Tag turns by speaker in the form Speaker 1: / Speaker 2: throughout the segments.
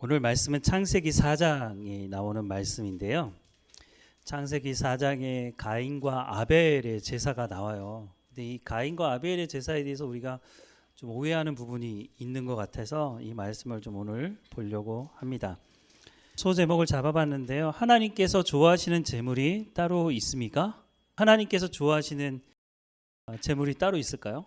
Speaker 1: 오늘 말씀은 창세기 4장에 나오는 말씀인데요. 창세기 4장에 가인과 아벨의 제사가 나와요. 근데 이 가인과 아벨의 제사에 대해서 우리가 좀 오해하는 부분이 있는 것 같아서 이 말씀을 좀 오늘 보려고 합니다. 소제목을 잡아봤는데요. 하나님께서 좋아하시는 제물이 따로 있습니까? 하나님께서 좋아하시는 제물이 따로 있을까요?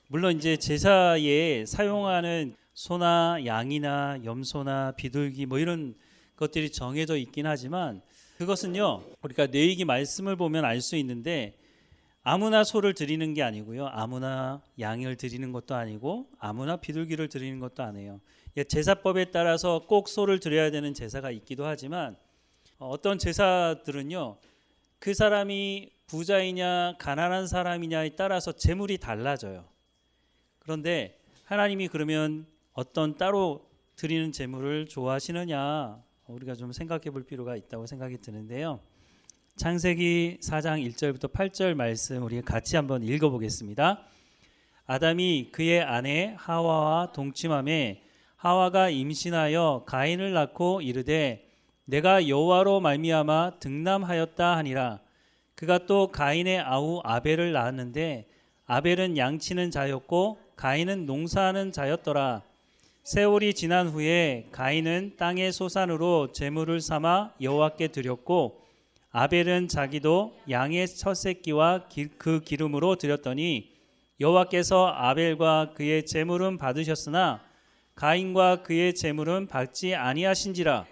Speaker 1: 물론 이제 제사에 사용하는 소나 양이나 염소나 비둘기 뭐 이런 것들이 정해져 있긴 하지만 그것은요, 우리가 레위기 말씀을 보면 알 수 있는데 아무나 소를 드리는 게 아니고요, 아무나 양을 드리는 것도 아니고 아무나 비둘기를 드리는 것도 아니에요. 제사법에 따라서 꼭 소를 드려야 되는 제사가 있기도 하지만 어떤 제사들은요, 그 사람이 부자이냐 가난한 사람이냐에 따라서 제물이 달라져요. 그런데 하나님이 그러면 어떤 따로 드리는 제물을 좋아하시느냐, 우리가 좀 생각해 볼 필요가 있다고 생각이 드는데요. 창세기 4장 1절부터 8절 말씀 우리 같이 한번 읽어보겠습니다. 아담이 그의 아내 하와와 동침함에 하와가 임신하여 가인을 낳고 이르되 내가 여호와로 말미암아 등남하였다 하니라. 그가 또 가인의 아우 아벨을 낳았는데 아벨은 양치는 자였고 가인은 농사하는 자였더라. 세월이 지난 후에 가인은 땅의 소산으로 제물을 삼아 여호와께 드렸고 아벨은 자기도 양의 첫 새끼와 그 기름으로 드렸더니 여호와께서 아벨과 그의 제물은 받으셨으나 가인과 그의 제물은 받지 아니하신지라.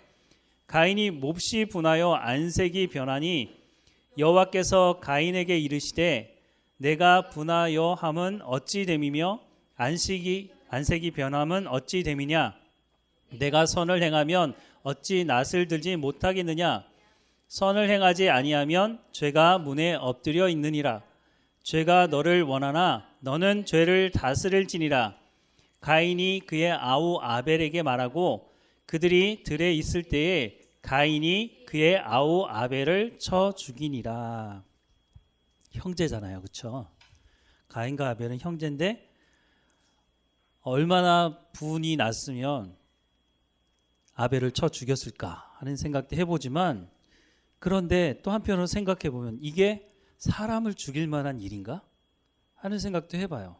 Speaker 1: 가인이 몹시 분하여 안색이 변하니 여호와께서 가인에게 이르시되 내가 분하여 함은 어찌 됨이며 안색이 변함은 어찌 됨이냐. 내가 선을 행하면 어찌 낯을 들지 못하겠느냐. 선을 행하지 아니하면 죄가 문에 엎드려 있느니라. 죄가 너를 원하나 너는 죄를 다스릴지니라. 가인이 그의 아우 아벨에게 말하고 그들이 들에 있을 때에 가인이 그의 아우 아벨을 쳐 죽이니라. 형제잖아요, 그렇죠? 가인과 아벨은 형제인데 얼마나 분이 났으면 아벨을 쳐 죽였을까 하는 생각도 해보지만, 그런데 또 한편으로 생각해 보면 이게 사람을 죽일 만한 일인가 하는 생각도 해봐요.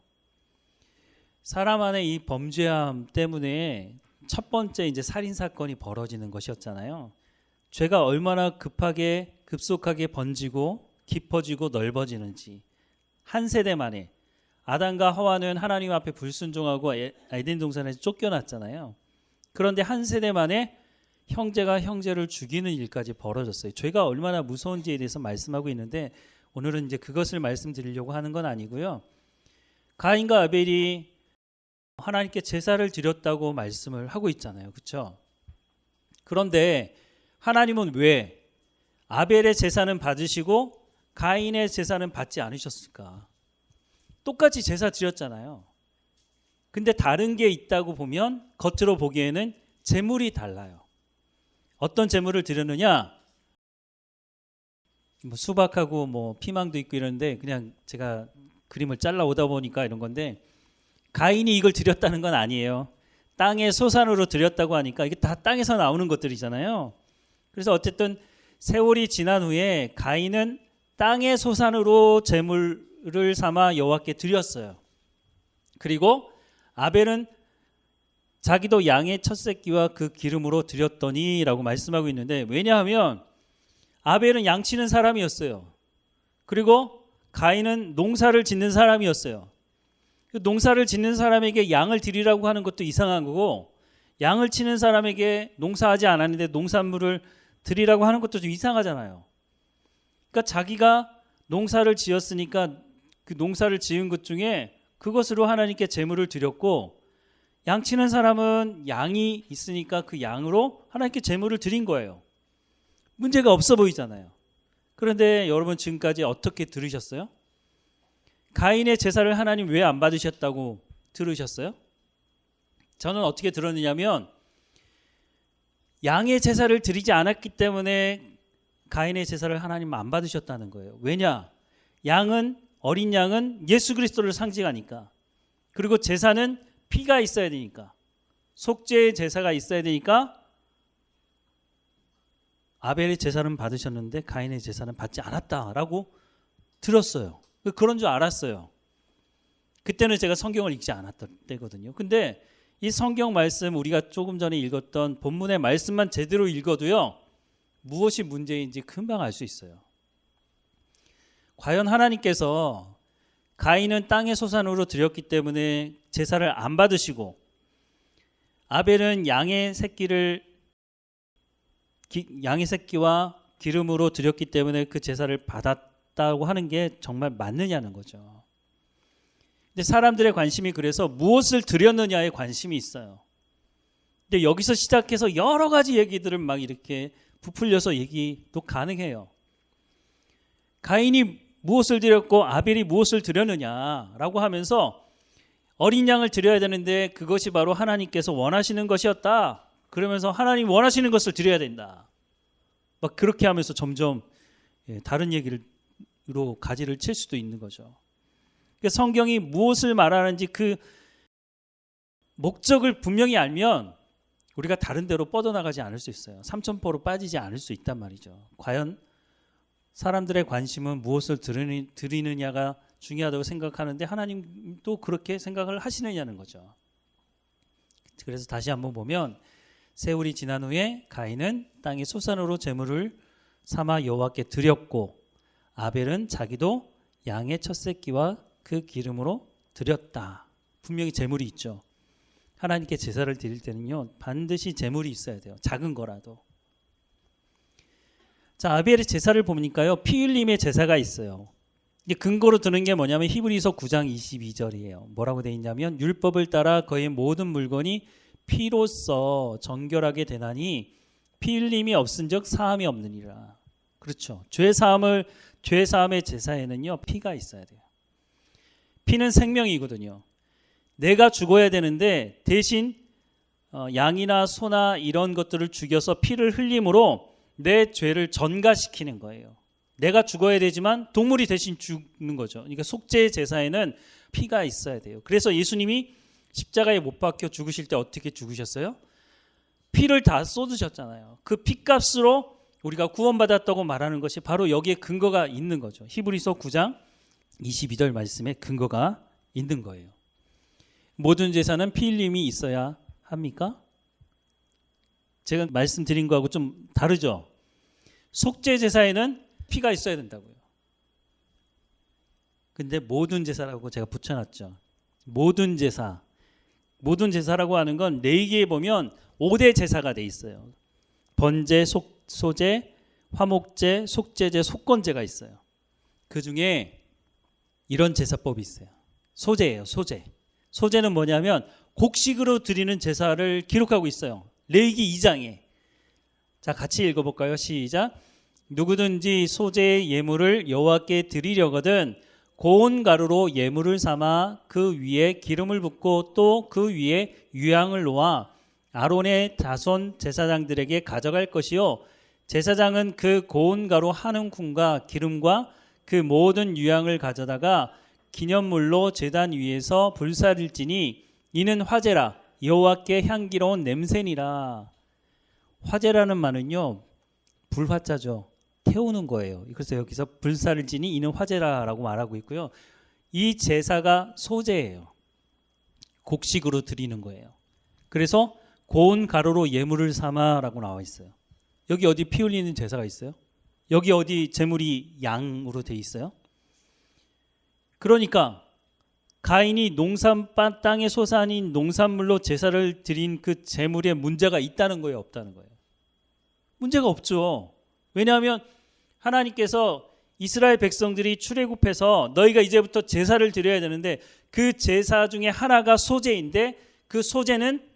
Speaker 1: 사람 안의 이 범죄함 때문에 첫 번째 이제 살인 사건이 벌어지는 것이었잖아요. 죄가 얼마나 급속하게 번지고 깊어지고 넓어지는지. 한 세대 만에 아담과 하와는 하나님 앞에 불순종하고 에덴 동산에서 쫓겨났잖아요. 그런데 한 세대 만에 형제가 형제를 죽이는 일까지 벌어졌어요. 죄가 얼마나 무서운지에 대해서 말씀하고 있는데 오늘은 이제 그것을 말씀드리려고 하는 건 아니고요. 가인과 아벨이 하나님께 제사를 드렸다고 말씀을 하고 있잖아요, 그렇죠? 그런데 하나님은 왜 아벨의 제사는 받으시고 가인의 제사는 받지 않으셨을까? 똑같이 제사 드렸잖아요. 근데 다른 게 있다고 보면 겉으로 보기에는 제물이 달라요. 어떤 제물을 드렸느냐? 수박하고 피망도 있고 이런데 그냥 제가 그림을 잘라 오다 보니까 이런 건데, 가인이 이걸 드렸다는 건 아니에요. 땅의 소산으로 드렸다고 하니까 이게 다 땅에서 나오는 것들이잖아요. 그래서 어쨌든 세월이 지난 후에 가인은 땅의 소산으로 제물을 삼아 여호와께 드렸어요. 그리고 아벨은 자기도 양의 첫 새끼와 그 기름으로 드렸더니 라고 말씀하고 있는데, 왜냐하면 아벨은 양치는 사람이었어요. 그리고 가인은 농사를 짓는 사람이었어요. 농사를 짓는 사람에게 양을 드리라고 하는 것도 이상한 거고, 양을 치는 사람에게 농사하지 않았는데 농산물을 드리라고 하는 것도 좀 이상하잖아요. 그러니까 자기가 농사를 지었으니까 그 농사를 지은 것 중에 그것으로 하나님께 제물을 드렸고, 양치는 사람은 양이 있으니까 그 양으로 하나님께 제물을 드린 거예요. 문제가 없어 보이잖아요. 그런데 여러분 지금까지 어떻게 들으셨어요? 가인의 제사를 하나님 왜 안 받으셨다고 들으셨어요? 저는 어떻게 들었느냐면 양의 제사를 드리지 않았기 때문에 가인의 제사를 하나님 안 받으셨다는 거예요. 왜냐? 어린 양은 예수 그리스도를 상징하니까. 그리고 제사는 피가 있어야 되니까. 속죄의 제사가 있어야 되니까 아벨의 제사는 받으셨는데 가인의 제사는 받지 않았다라고 들었어요. 그런 줄 알았어요. 그때는 제가 성경을 읽지 않았던 때거든요. 근데 이 성경 말씀, 우리가 조금 전에 읽었던 본문의 말씀만 제대로 읽어도요, 무엇이 문제인지 금방 알 수 있어요. 과연 하나님께서 가인은 땅의 소산으로 드렸기 때문에 제사를 안 받으시고, 아벨은 양의 새끼와 기름으로 드렸기 때문에 그 제사를 받았다고 하는 게 정말 맞느냐는 거죠. 근데 사람들의 관심이 그래서 무엇을 드렸느냐에 관심이 있어요. 근데 여기서 시작해서 여러 가지 얘기들을 막 이렇게 부풀려서 얘기도 가능해요. 가인이 무엇을 드렸고 아벨이 무엇을 드렸느냐라고 하면서 어린 양을 드려야 되는데 그것이 바로 하나님께서 원하시는 것이었다. 그러면서 하나님 원하시는 것을 드려야 된다. 막 그렇게 하면서 점점 다른 얘기로 가지를 칠 수도 있는 거죠. 성경이 무엇을 말하는지 그 목적을 분명히 알면 우리가 다른 데로 뻗어나가지 않을 수 있어요. 삼천포로 빠지지 않을 수 있단 말이죠. 과연 사람들의 관심은 무엇을 드리느냐가 중요하다고 생각하는데 하나님도 그렇게 생각을 하시느냐는 거죠. 그래서 다시 한번 보면 세월이 지난 후에 가인은 땅의 소산으로 제물을 삼아 여호와께 드렸고 아벨은 자기도 양의 첫 새끼와 그 기름으로 드렸다. 분명히 제물이 있죠. 하나님께 제사를 드릴 때는요, 반드시 제물이 있어야 돼요. 작은 거라도. 자, 아벨의 제사를 보니까요, 피 흘림의 제사가 있어요. 이게 근거로 드는 게 뭐냐면 히브리서 9장 22절이에요. 뭐라고 돼 있냐면 율법을 따라 그의 모든 물건이 피로써 정결하게 되나니 피 흘림이 없은즉 사함이 없느니라. 그렇죠. 죄 사함의 제사에는요, 피가 있어야 돼요. 피는 생명이거든요. 내가 죽어야 되는데 대신 양이나 소나 이런 것들을 죽여서 피를 흘림으로 내 죄를 전가시키는 거예요. 내가 죽어야 되지만 동물이 대신 죽는 거죠. 그러니까 속죄 제사에는 피가 있어야 돼요. 그래서 예수님이 십자가에 못 박혀 죽으실 때 어떻게 죽으셨어요? 피를 다 쏟으셨잖아요. 그 피값으로 우리가 구원받았다고 말하는 것이 바로 여기에 근거가 있는 거죠. 히브리서 9장 22절 말씀에 근거가 있는 거예요. 모든 제사는 피 흘림이 있어야 합니까? 제가 말씀드린 거하고 좀 다르죠. 속죄 제사에는 피가 있어야 된다고요. 근데 모든 제사라고 제가 붙여놨죠. 모든 제사라고 하는 건 레위기에 보면 5대 제사가 돼 있어요. 번제, 소제, 화목제, 속죄제, 속건제가 있어요. 그 중에 이런 제사법이 있어요. 소제예요. 소제는 뭐냐면 곡식으로 드리는 제사를 기록하고 있어요. 레위기 2장에. 자, 같이 읽어볼까요? 시작. 누구든지 소제의 예물을 여호와께 드리려거든 고운 가루로 예물을 삼아 그 위에 기름을 붓고 또 그 위에 유향을 놓아 아론의 자손 제사장들에게 가져갈 것이요 제사장은 그 고운 가루 한 움큼과 기름과 그 모든 유향을 가져다가 기념물로 제단 위에서 불사를지니 이는 화제라 여호와께 향기로운 냄새니라. 화제라는 말은요 불화자죠. 태우는 거예요. 그래서 여기서 불사를 지니 이는 화제라라고 말하고 있고요. 이 제사가 소제예요. 곡식으로 드리는 거예요. 그래서 고운 가루로 예물을 삼아라고 나와 있어요. 여기 어디 피 흘리는 제사가 있어요? 여기 어디 제물이 양으로 돼 있어요? 그러니까 가인이 땅의 소산인 농산물로 제사를 드린 그 제물에 문제가 있다는 거예요, 없다는 거예요? 문제가 없죠. 왜냐하면 하나님께서 이스라엘 백성들이 출애굽해서 너희가 이제부터 제사를 드려야 되는데 그 제사 중에 하나가 소제인데 그 소제는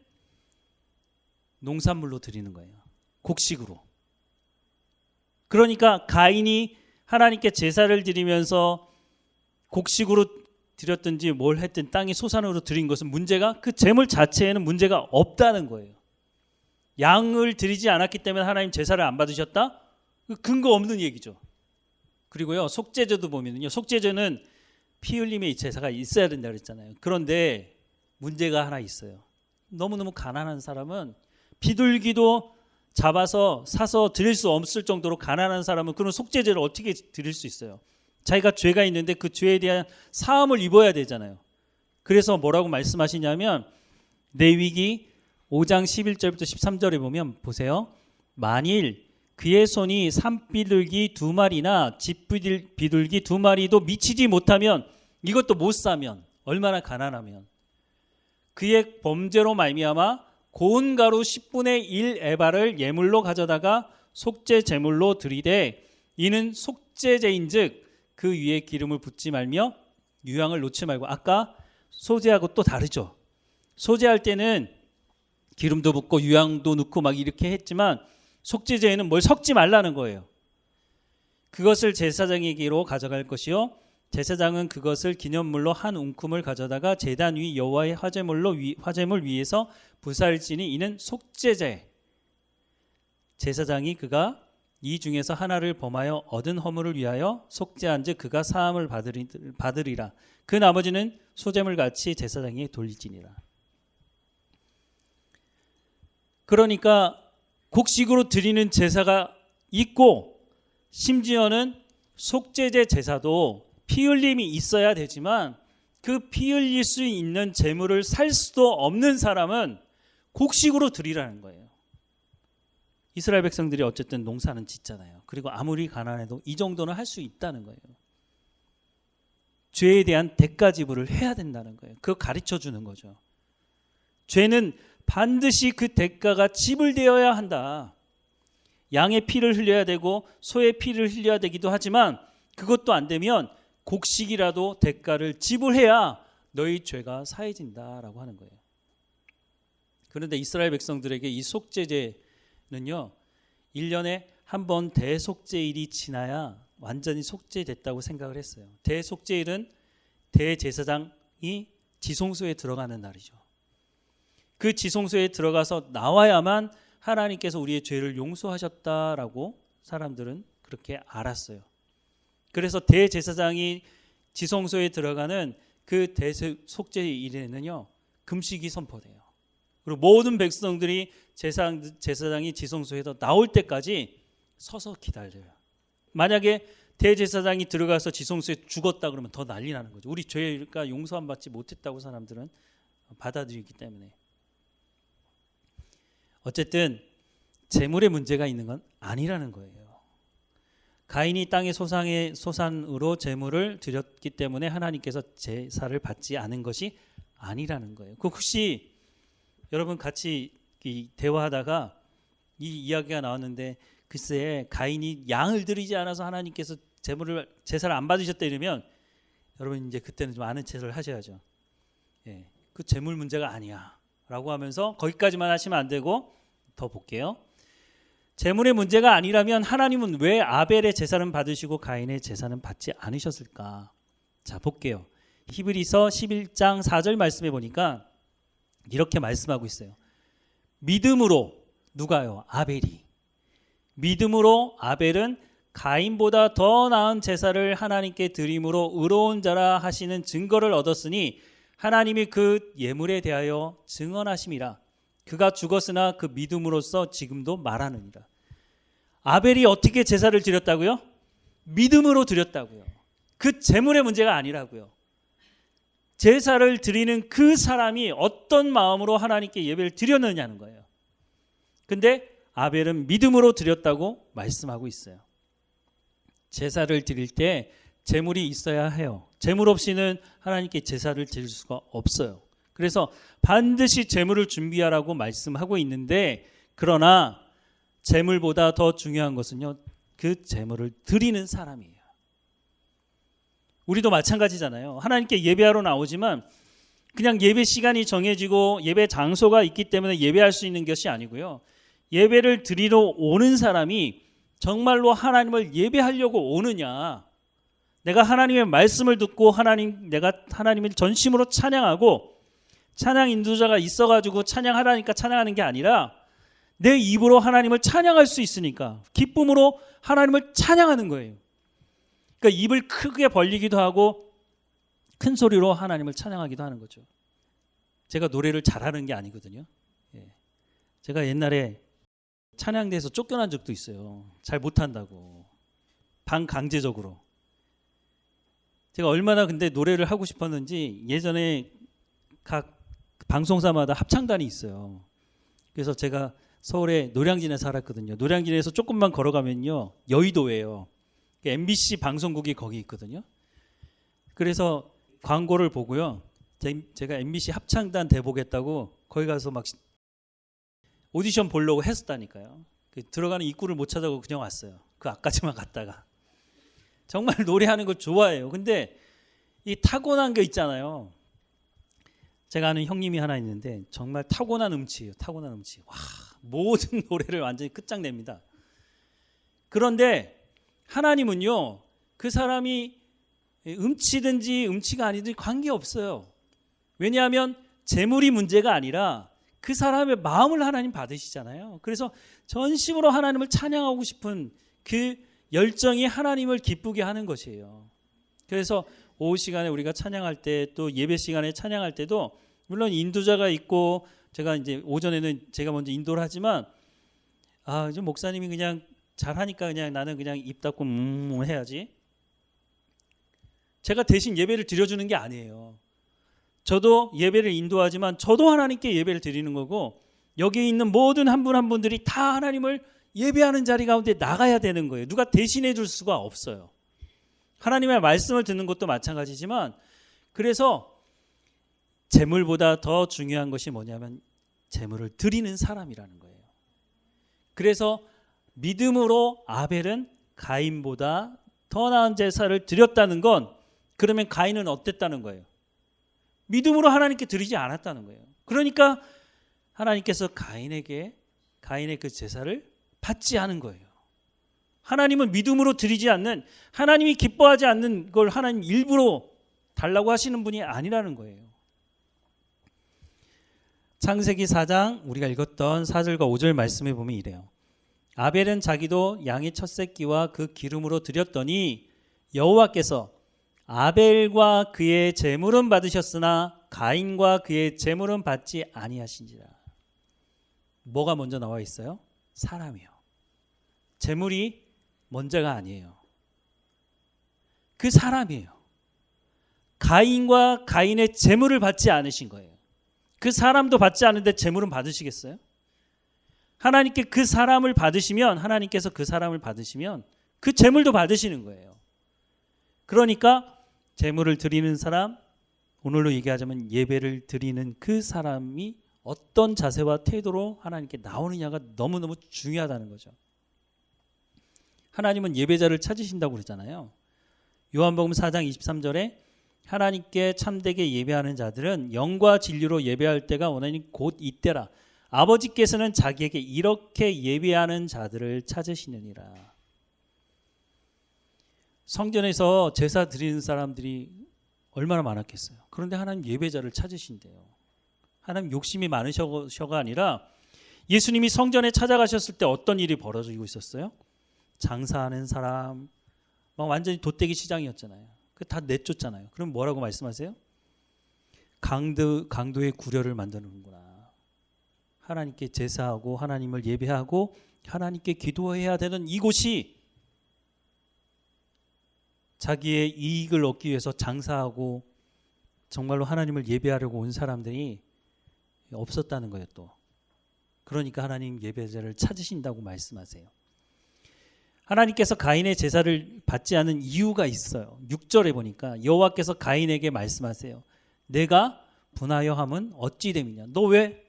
Speaker 1: 농산물로 드리는 거예요. 곡식으로. 그러니까 가인이 하나님께 제사를 드리면서 곡식으로 드렸든지 뭘 했든 땅이 소산으로 드린 것은 문제가 그 제물 자체에는 문제가 없다는 거예요. 양을 드리지 않았기 때문에 하나님 제사를 안 받으셨다? 근거 없는 얘기죠. 그리고요 속죄제도 보면요 속죄제는 피 흘림의 제사가 있어야 된다고 그랬잖아요. 그런데 문제가 하나 있어요. 너무너무 가난한 사람은 비둘기도 잡아서 사서 드릴 수 없을 정도로 가난한 사람은 그런 속죄제를 어떻게 드릴 수 있어요? 자기가 죄가 있는데 그 죄에 대한 사함을 입어야 되잖아요. 그래서 뭐라고 말씀하시냐면 레위기 5장 11절부터 13절에 보면 보세요. 만일 그의 손이 산비둘기 2마리나 집비둘기 2마리도 미치지 못하면, 이것도 못 사면, 얼마나 가난하면, 그의 범죄로 말미암아 고운 가루 10분의 1 에바를 예물로 가져다가 속죄 제물로 드리되 이는 속죄제인즉 그 위에 기름을 붓지 말며 유향을 놓지 말고. 아까 소제하고 또 다르죠. 소제할 때는 기름도 붓고 유향도 넣고 막 이렇게 했지만 속죄제에는 뭘 섞지 말라는 거예요. 그것을 제사장에게로 가져갈 것이요 제사장은 그것을 기념물로 한 웅큼을 가져다가 제단 위 여호와의 화제물 위에서 부살지니 이는 속죄제. 제사장이 그가 이 중에서 하나를 범하여 얻은 허물을 위하여 속죄한즉 그가 사함을 받으리라. 그 나머지는 소제물 같이 제사장에게 돌리지니라. 그러니까 곡식으로 드리는 제사가 있고, 심지어는 속죄제 제사도 피 흘림이 있어야 되지만 그 피 흘릴 수 있는 제물을 살 수도 없는 사람은 곡식으로 드리라는 거예요. 이스라엘 백성들이 어쨌든 농사는 짓잖아요. 그리고 아무리 가난해도 이 정도는 할 수 있다는 거예요. 죄에 대한 대가 지불을 해야 된다는 거예요. 그거 가르쳐 주는 거죠. 죄는 반드시 그 대가가 지불되어야 한다. 양의 피를 흘려야 되고 소의 피를 흘려야 되기도 하지만 그것도 안 되면 곡식이라도 대가를 지불해야 너희 죄가 사해진다라고 하는 거예요. 그런데 이스라엘 백성들에게 이 속죄제는요, 1년에 한 번 대속죄일이 지나야 완전히 속죄됐다고 생각을 했어요. 대속죄일은 대제사장이 지성소에 들어가는 날이죠. 그 지성소에 들어가서 나와야만 하나님께서 우리의 죄를 용서하셨다라고 사람들은 그렇게 알았어요. 그래서 대제사장이 지성소에 들어가는 그 대속죄일에는요, 금식이 선포돼요. 그리고 모든 백성들이 제사장이 지성소에서 나올 때까지 서서 기다려요. 만약에 대제사장이 들어가서 지성소에 죽었다 그러면 더 난리 나는 거죠. 우리 죄가 용서함 받지 못했다고 사람들은 받아들이기 때문에. 어쨌든 재물에 문제가 있는 건 아니라는 거예요. 가인이 땅의 소산으로 재물을 드렸기 때문에 하나님께서 제사를 받지 않은 것이 아니라는 거예요. 그 혹시 여러분 같이 대화하다가 이 이야기가 나왔는데 글쎄 가인이 양을 드리지 않아서 하나님께서 제사를 안 받으셨다 이러면 여러분 이제 그때는 좀 아는 체를 하셔야죠. 예, 그 재물 문제가 아니야 라고 하면서 거기까지만 하시면 안 되고 더 볼게요. 재물의 문제가 아니라면 하나님은 왜 아벨의 제사는 받으시고 가인의 제사는 받지 않으셨을까? 자, 볼게요. 히브리서 11장 4절 말씀해 보니까 이렇게 말씀하고 있어요. 믿음으로, 누가요? 아벨이. 믿음으로 아벨은 가인보다 더 나은 제사를 하나님께 드림으로 의로운 자라 하시는 증거를 얻었으니 하나님이 그 예물에 대하여 증언하심이라. 그가 죽었으나 그 믿음으로써 지금도 말하느니라. 아벨이 어떻게 제사를 드렸다고요? 믿음으로 드렸다고요. 그 재물의 문제가 아니라고요. 제사를 드리는 그 사람이 어떤 마음으로 하나님께 예배를 드렸느냐는 거예요. 근데 아벨은 믿음으로 드렸다고 말씀하고 있어요. 제사를 드릴 때 재물이 있어야 해요. 재물 없이는 하나님께 제사를 드릴 수가 없어요. 그래서 반드시 재물을 준비하라고 말씀하고 있는데, 그러나 재물보다 더 중요한 것은요, 그 재물을 드리는 사람이에요. 우리도 마찬가지잖아요. 하나님께 예배하러 나오지만 그냥 예배 시간이 정해지고 예배 장소가 있기 때문에 예배할 수 있는 것이 아니고요. 예배를 드리러 오는 사람이 정말로 하나님을 예배하려고 오느냐, 내가 하나님의 말씀을 듣고 내가 하나님을 전심으로 찬양하고 찬양 인도자가 있어가지고 찬양하라니까 찬양하는 게 아니라 내 입으로 하나님을 찬양할 수 있으니까 기쁨으로 하나님을 찬양하는 거예요. 그러니까 입을 크게 벌리기도 하고 큰 소리로 하나님을 찬양하기도 하는 거죠. 제가 노래를 잘하는 게 아니거든요. 예. 제가 옛날에 찬양대에서 쫓겨난 적도 있어요. 잘 못한다고. 반강제적으로. 제가 얼마나 근데 노래를 하고 싶었는지 예전에 각 방송사마다 합창단이 있어요. 그래서 제가 서울에 노량진에 살았거든요. 노량진에서 조금만 걸어가면요. 여의도예요. MBC 방송국이 거기 있거든요. 그래서 광고를 보고요. 제가 MBC 합창단 대보겠다고 거기 가서 막 오디션 보려고 했었다니까요. 들어가는 입구를 못 찾아고 그냥 왔어요. 그 앞까지만 갔다가. 정말 노래하는 걸 좋아해요. 근데 이 타고난 게 있잖아요. 제가 아는 형님이 하나 있는데 정말 타고난 음치예요. 타고난 음치. 와, 모든 노래를 완전히 끝장냅니다. 그런데 하나님은요. 그 사람이 음치든지 음치가 아니든지 관계없어요. 왜냐하면 재물이 문제가 아니라 그 사람의 마음을 하나님 받으시잖아요. 그래서 전심으로 하나님을 찬양하고 싶은 그 열정이 하나님을 기쁘게 하는 것이에요. 그래서 오후 시간에 우리가 찬양할 때 또 예배 시간에 찬양할 때도 물론 인도자가 있고 제가 이제 오전에는 제가 먼저 인도를 하지만 이제 목사님이 그냥 잘하니까 그냥 나는 그냥 입 닫고 해야지. 제가 대신 예배를 드려주는 게 아니에요. 저도 예배를 인도하지만 저도 하나님께 예배를 드리는 거고 여기 있는 모든 한 분 한 분들이 다 하나님을 예배하는 자리 가운데 나가야 되는 거예요. 누가 대신해 줄 수가 없어요. 하나님의 말씀을 듣는 것도 마찬가지지만 그래서 재물보다 더 중요한 것이 뭐냐면 재물을 드리는 사람이라는 거예요. 그래서 믿음으로 아벨은 가인보다 더 나은 제사를 드렸다는 건 그러면 가인은 어땠다는 거예요? 믿음으로 하나님께 드리지 않았다는 거예요. 그러니까 하나님께서 가인의 그 제사를 받지 않은 거예요. 하나님은 믿음으로 드리지 않는, 하나님이 기뻐하지 않는 걸 하나님 일부러 달라고 하시는 분이 아니라는 거예요. 창세기 4장 우리가 읽었던 4절과 5절 말씀에 보면 이래요. 아벨은 자기도 양의 첫 새끼와 그 기름으로 드렸더니 여호와께서 아벨과 그의 제물은 받으셨으나 가인과 그의 제물은 받지 아니하신지라. 뭐가 먼저 나와 있어요? 사람이요. 제물이 먼저가 아니에요. 그 사람이에요. 가인과 가인의 제물을 받지 않으신 거예요. 그 사람도 받지 않는데 제물은 받으시겠어요? 하나님께 그 사람을 받으시면, 하나님께서 그 사람을 받으시면 그 제물도 받으시는 거예요. 그러니까 제물을 드리는 사람, 오늘로 얘기하자면 예배를 드리는 그 사람이 어떤 자세와 태도로 하나님께 나오느냐가 너무너무 중요하다는 거죠. 하나님은 예배자를 찾으신다고 그러잖아요. 요한복음 4장 23절에 하나님께 참되게 예배하는 자들은 영과 진리로 예배할 때가 오나니 곧 이때라. 아버지께서는 자기에게 이렇게 예배하는 자들을 찾으시느니라. 성전에서 제사 드리는 사람들이 얼마나 많았겠어요. 그런데 하나님 예배자를 찾으신대요. 하나님 욕심이 많으셔가 아니라 예수님이 성전에 찾아가셨을 때 어떤 일이 벌어지고 있었어요? 장사하는 사람, 막 완전히 돗대기 시장이었잖아요. 그 다 내쫓잖아요. 그럼 뭐라고 말씀하세요? 강도의 구려를 만드는구나. 하나님께 제사하고 하나님을 예배하고 하나님께 기도해야 되는 이곳이 자기의 이익을 얻기 위해서 장사하고 정말로 하나님을 예배하려고 온 사람들이 없었다는 거예요. 또 그러니까 하나님 예배자를 찾으신다고 말씀하세요. 하나님께서 가인의 제사를 받지 않은 이유가 있어요. 6절에 보니까 여호와께서 가인에게 말씀하세요. 내가 분하여 함은 어찌 됨이냐. 너 왜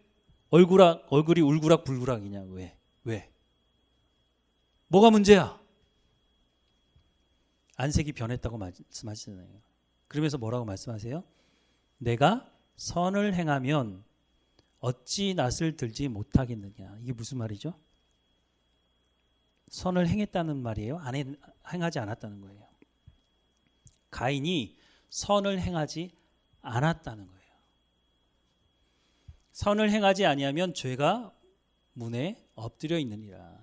Speaker 1: 얼굴이 울그락불그락이냐. 왜? 뭐가 문제야? 안색이 변했다고 말씀하시잖아요. 그러면서 뭐라고 말씀하세요? 내가 선을 행하면 어찌 낯을 들지 못하겠느냐. 이게 무슨 말이죠? 선을 행했다는 말이에요? 행하지 않았다는 거예요. 가인이 선을 행하지 않았다는 거예요. 선을 행하지 아니하면 죄가 문에 엎드려 있느니라.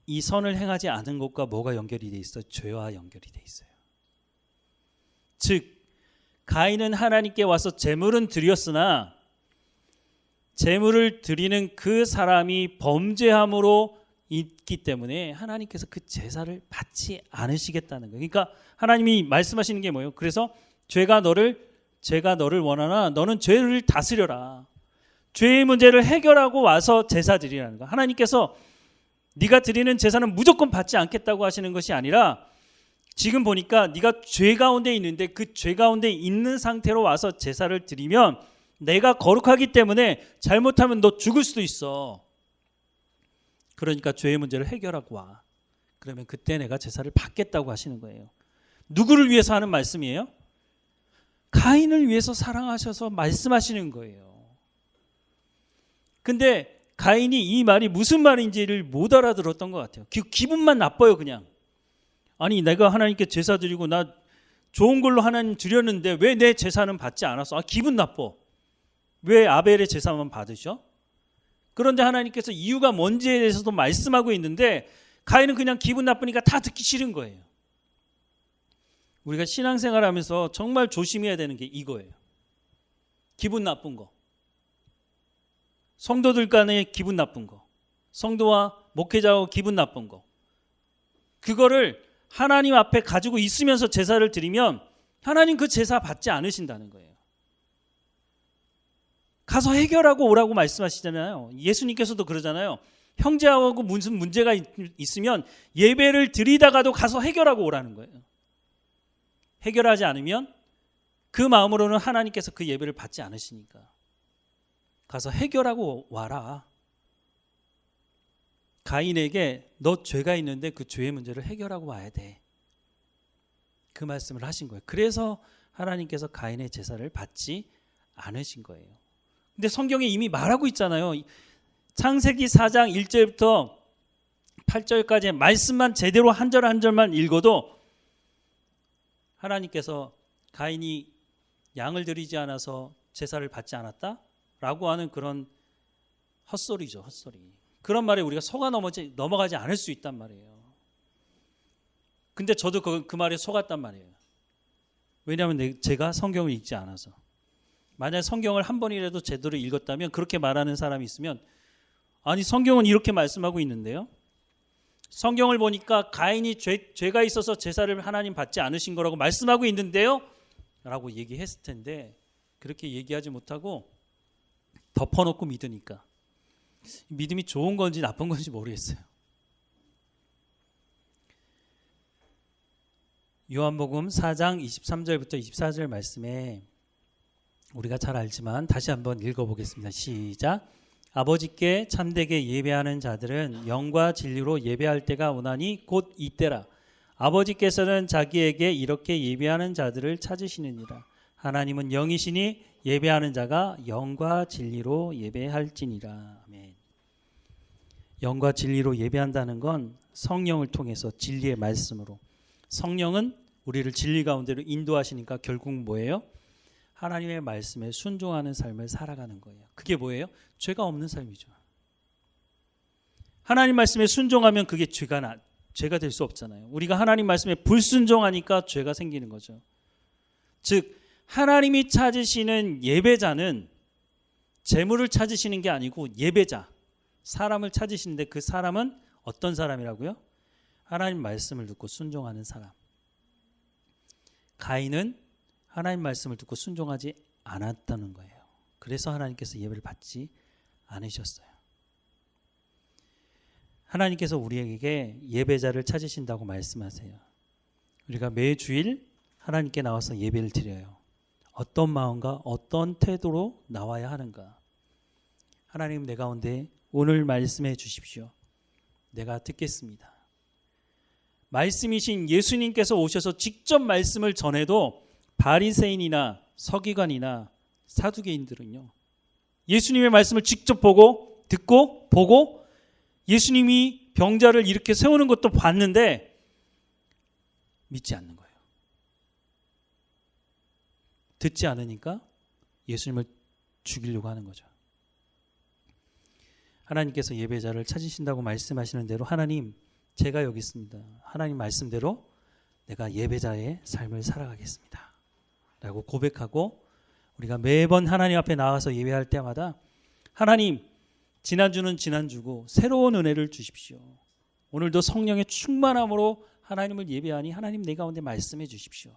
Speaker 1: 이 선을 행하지 않은 것과 뭐가 연결이 돼 있어요? 죄와 연결이 돼 있어요. 즉 가인은 하나님께 와서 제물은 드렸으나 제물을 드리는 그 사람이 범죄함으로 있기 때문에 하나님께서 그 제사를 받지 않으시겠다는 거예요. 그러니까 하나님이 말씀하시는 게 뭐예요? 그래서 제가 너를 원하나 너는 죄를 다스려라. 죄의 문제를 해결하고 와서 제사 드리라는 거예요. 하나님께서 네가 드리는 제사는 무조건 받지 않겠다고 하시는 것이 아니라 지금 보니까 네가 죄 가운데 있는데 그 죄 가운데 있는 상태로 와서 제사를 드리면 내가 거룩하기 때문에 잘못하면 너 죽을 수도 있어. 그러니까 죄의 문제를 해결하고 와. 그러면 그때 내가 제사를 받겠다고 하시는 거예요. 누구를 위해서 하는 말씀이에요? 가인을 위해서 사랑하셔서 말씀하시는 거예요. 근데 가인이 이 말이 무슨 말인지를 못 알아들었던 것 같아요. 기분만 나빠요, 그냥. 아니, 내가 하나님께 제사 드리고 나 좋은 걸로 하나님 드렸는데 왜 내 제사는 받지 않았어? 기분 나빠. 왜 아벨의 제사만 받으셔? 그런데 하나님께서 이유가 뭔지에 대해서도 말씀하고 있는데 가인은 그냥 기분 나쁘니까 다 듣기 싫은 거예요. 우리가 신앙생활하면서 정말 조심해야 되는 게 이거예요. 기분 나쁜 거. 성도들 간에 기분 나쁜 거. 성도와 목회자하고 기분 나쁜 거. 그거를 하나님 앞에 가지고 있으면서 제사를 드리면 하나님 그 제사 받지 않으신다는 거예요. 가서 해결하고 오라고 말씀하시잖아요. 예수님께서도 그러잖아요. 형제하고 무슨 문제가 있으면 예배를 드리다가도 가서 해결하고 오라는 거예요. 해결하지 않으면 그 마음으로는 하나님께서 그 예배를 받지 않으시니까 가서 해결하고 와라. 가인에게 너 죄가 있는데 그 죄의 문제를 해결하고 와야 돼. 그 말씀을 하신 거예요. 그래서 하나님께서 가인의 제사를 받지 않으신 거예요. 근데 성경에 이미 말하고 있잖아요. 창세기 4장 1절부터 8절까지의 말씀만 제대로 한 절 한 절만 읽어도 하나님께서 가인이 양을 드리지 않아서 제사를 받지 않았다? 라고 하는 그런 헛소리죠, 헛소리. 그런 말에 우리가 속아 넘어가지 않을 수 있단 말이에요. 근데 저도 그 말에 속았단 말이에요. 왜냐하면 제가 성경을 읽지 않아서. 만약 성경을 한 번이라도 제대로 읽었다면 그렇게 말하는 사람이 있으면 아니 성경은 이렇게 말씀하고 있는데요. 성경을 보니까 가인이 죄가 있어서 제사를 하나님 받지 않으신 거라고 말씀하고 있는데요. 라고 얘기했을 텐데 그렇게 얘기하지 못하고 덮어놓고 믿으니까 믿음이 좋은 건지 나쁜 건지 모르겠어요. 요한복음 4장 23절부터 24절 말씀에 우리가 잘 알지만 다시 한번 읽어보겠습니다. 시작. 아버지께 참되게 예배하는 자들은 영과 진리로 예배할 때가 오나니 곧 이때라. 아버지께서는 자기에게 이렇게 예배하는 자들을 찾으시느니라. 하나님은 영이시니 예배하는 자가 영과 진리로 예배할지니라. 아멘. 영과 진리로 예배한다는 건 성령을 통해서 진리의 말씀으로. 성령은 우리를 진리 가운데로 인도하시니까 결국 뭐예요? 하나님의 말씀에 순종하는 삶을 살아가는 거예요. 그게 뭐예요? 죄가 없는 삶이죠. 하나님 말씀에 순종하면 그게 죄가 될 수 없잖아요. 우리가 하나님 말씀에 불순종하니까 죄가 생기는 거죠. 즉 하나님이 찾으시는 예배자는 재물을 찾으시는 게 아니고 예배자, 사람을 찾으시는데 그 사람은 어떤 사람이라고요? 하나님 말씀을 듣고 순종하는 사람. 가인은 하나님 말씀을 듣고 순종하지 않았다는 거예요. 그래서 하나님께서 예배를 받지 않으셨어요. 하나님께서 우리에게 예배자를 찾으신다고 말씀하세요. 우리가 매주일 하나님께 나와서 예배를 드려요. 어떤 마음과 어떤 태도로 나와야 하는가? 하나님 내 가운데 오늘 말씀해 주십시오. 내가 듣겠습니다. 말씀이신 예수님께서 오셔서 직접 말씀을 전해도 바리새인이나 서기관이나 사두개인들은요, 예수님의 말씀을 직접 보고 듣고 보고 예수님이 병자를 이렇게 세우는 것도 봤는데 믿지 않는 거예요. 듣지 않으니까 예수님을 죽이려고 하는 거죠. 하나님께서 예배자를 찾으신다고 말씀하시는 대로 하나님, 제가 여기 있습니다. 하나님 말씀대로 내가 예배자의 삶을 살아가겠습니다. 라고 고백하고 우리가 매번 하나님 앞에 나와서 예배할 때마다 하나님, 지난주는 지난주고 새로운 은혜를 주십시오. 오늘도 성령의 충만함으로 하나님을 예배하니 하나님 내 가운데 말씀해 주십시오.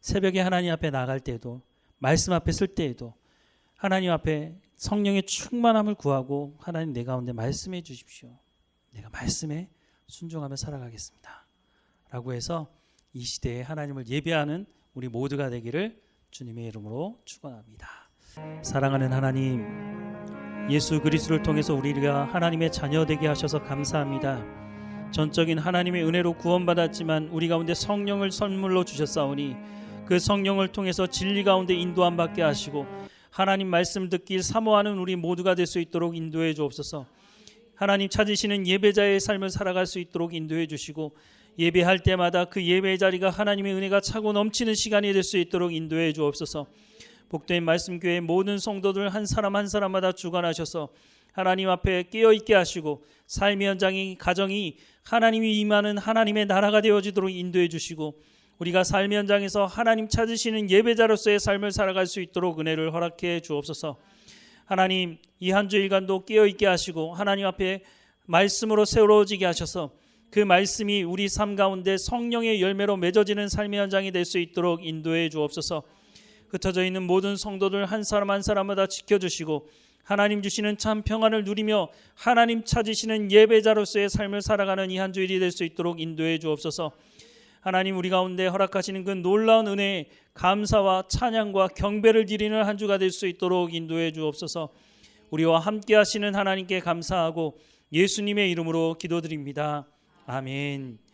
Speaker 1: 새벽에 하나님 앞에 나갈 때에도 말씀 앞에 설 때에도 하나님 앞에 성령의 충만함을 구하고 하나님 내 가운데 말씀해 주십시오. 내가 말씀에 순종하며 살아가겠습니다. 라고 해서 이 시대에 하나님을 예배하는 우리 모두가 되기를 주님의 이름으로 축원합니다. 사랑하는 하나님, 예수 그리스도를 통해서 우리가 하나님의 자녀 되게 하셔서 감사합니다. 전적인 하나님의 은혜로 구원받았지만 우리 가운데 성령을 선물로 주셨사오니 그 성령을 통해서 진리 가운데 인도함 받게 하시고 하나님 말씀 듣길 사모하는 우리 모두가 될 수 있도록 인도해 주옵소서. 하나님 찾으시는 예배자의 삶을 살아갈 수 있도록 인도해 주시고 예배할 때마다 그 예배의 자리가 하나님의 은혜가 차고 넘치는 시간이 될 수 있도록 인도해 주옵소서. 복된 말씀교회 모든 성도들 한 사람 한 사람마다 주관하셔서 하나님 앞에 깨어있게 하시고 삶의 현장이 가정이 하나님이 임하는 하나님의 나라가 되어지도록 인도해 주시고 우리가 삶의 현장에서 하나님 찾으시는 예배자로서의 삶을 살아갈 수 있도록 은혜를 허락해 주옵소서. 하나님, 이 한 주일간도 깨어있게 하시고 하나님 앞에 말씀으로 세워지게 하셔서 그 말씀이 우리 삶 가운데 성령의 열매로 맺어지는 삶의 현장이 될 수 있도록 인도해 주옵소서. 흩어져 있는 모든 성도들 한 사람 한 사람마다 지켜주시고 하나님 주시는 참 평안을 누리며 하나님 찾으시는 예배자로서의 삶을 살아가는 이 한 주일이 될 수 있도록 인도해 주옵소서. 하나님, 우리 가운데 허락하시는 그 놀라운 은혜에 감사와 찬양과 경배를 드리는 한 주가 될 수 있도록 인도해 주옵소서. 우리와 함께 하시는 하나님께 감사하고 예수님의 이름으로 기도드립니다. 아멘.